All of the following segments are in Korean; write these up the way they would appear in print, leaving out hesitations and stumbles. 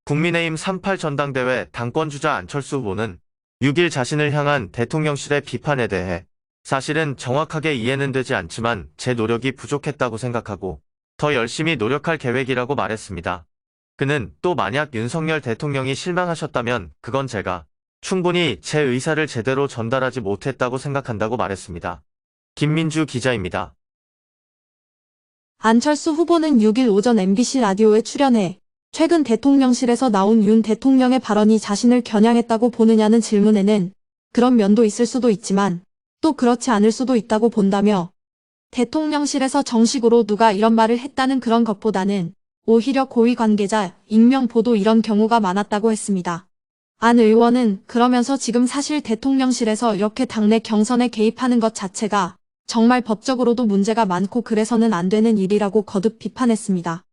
국민의힘 38 전당대회 당권주자 안철수 후보는 6일 자신을 향한 대통령실의 비판에 대해 사실은 정확하게 이해는 되지 않지만 제 노력이 부족했다고 생각하고 더 열심히 노력할 계획이라고 말했습니다. 그는 또 만약 윤석열 대통령이 실망하셨다면 그건 제가 충분히 제 의사를 제대로 전달하지 못했다고 생각한다고 말했습니다. 김민주 기자입니다. 안철수 후보는 6일 오전 MBC 라디오에 출연해 최근 대통령실에서 나온 윤 대통령의 발언이 자신을 겨냥했다고 보느냐는 질문에는 그런 면도 있을 수도 있지만 또 그렇지 않을 수도 있다고 본다며 대통령실에서 정식으로 누가 이런 말을 했다는 그런 것보다는 오히려 고위 관계자, 익명 보도 이런 경우가 많았다고 했습니다. 안 의원은 그러면서 지금 사실 대통령실에서 이렇게 당내 경선에 개입하는 것 자체가 정말 법적으로도 문제가 많고 그래서는 안 되는 일이라고 거듭 비판했습니다.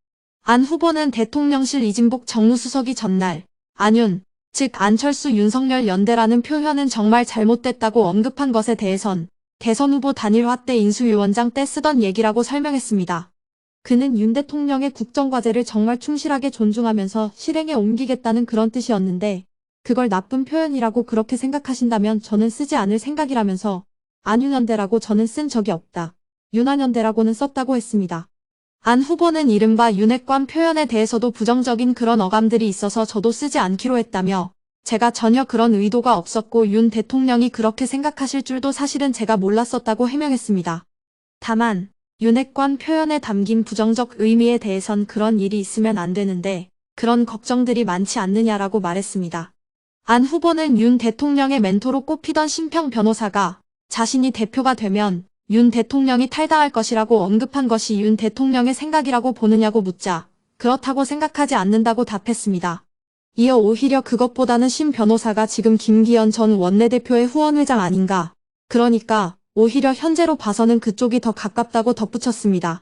안 후보는 대통령실 이진복 정무수석이 전날 안윤, 즉 안철수 윤석열 연대라는 표현은 정말 잘못됐다고 언급한 것에 대해선 대선 후보 단일화 때 인수위원장 때 쓰던 얘기라고 설명했습니다. 그는 윤 대통령의 국정과제를 정말 충실하게 존중하면서 실행에 옮기겠다는 그런 뜻이었는데 그걸 나쁜 표현이라고 그렇게 생각하신다면 저는 쓰지 않을 생각이라면서 안윤연대라고 저는 쓴 적이 없다. 윤한연대라고는 썼다고 했습니다. 안 후보는 이른바 윤핵관 표현에 대해서도 부정적인 그런 어감들이 있어서 저도 쓰지 않기로 했다며 제가 전혀 그런 의도가 없었고 윤 대통령이 그렇게 생각하실 줄도 사실은 제가 몰랐었다고 해명했습니다. 다만 윤핵관 표현에 담긴 부정적 의미에 대해선 그런 일이 있으면 안 되는데 그런 걱정들이 많지 않느냐라고 말했습니다. 안 후보는 윤 대통령의 멘토로 꼽히던 심평 변호사가 자신이 대표가 되면 윤 대통령이 탈당할 것이라고 언급한 것이 윤 대통령의 생각이라고 보느냐고 묻자 그렇다고 생각하지 않는다고 답했습니다. 이어 오히려 그것보다는 심 변호사가 지금 김기현 전 원내대표의 후원회장 아닌가. 그러니까 오히려 현재로 봐서는 그쪽이 더 가깝다고 덧붙였습니다.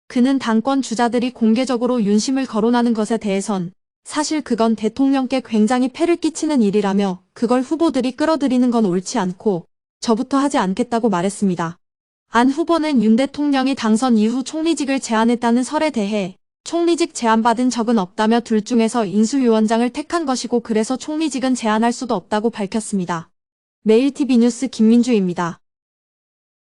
그는 당권 주자들이 공개적으로 윤심을 거론하는 것에 대해선 사실 그건 대통령께 굉장히 폐를 끼치는 일이라며 그걸 후보들이 끌어들이는 건 옳지 않고 저부터 하지 않겠다고 말했습니다. 안 후보는 윤 대통령이 당선 이후 총리직을 제안했다는 설에 대해 총리직 제안받은 적은 없다며 둘 중에서 인수위원장을 택한 것이고 그래서 총리직은 제안할 수도 없다고 밝혔습니다. 매일TV뉴스 김민주입니다.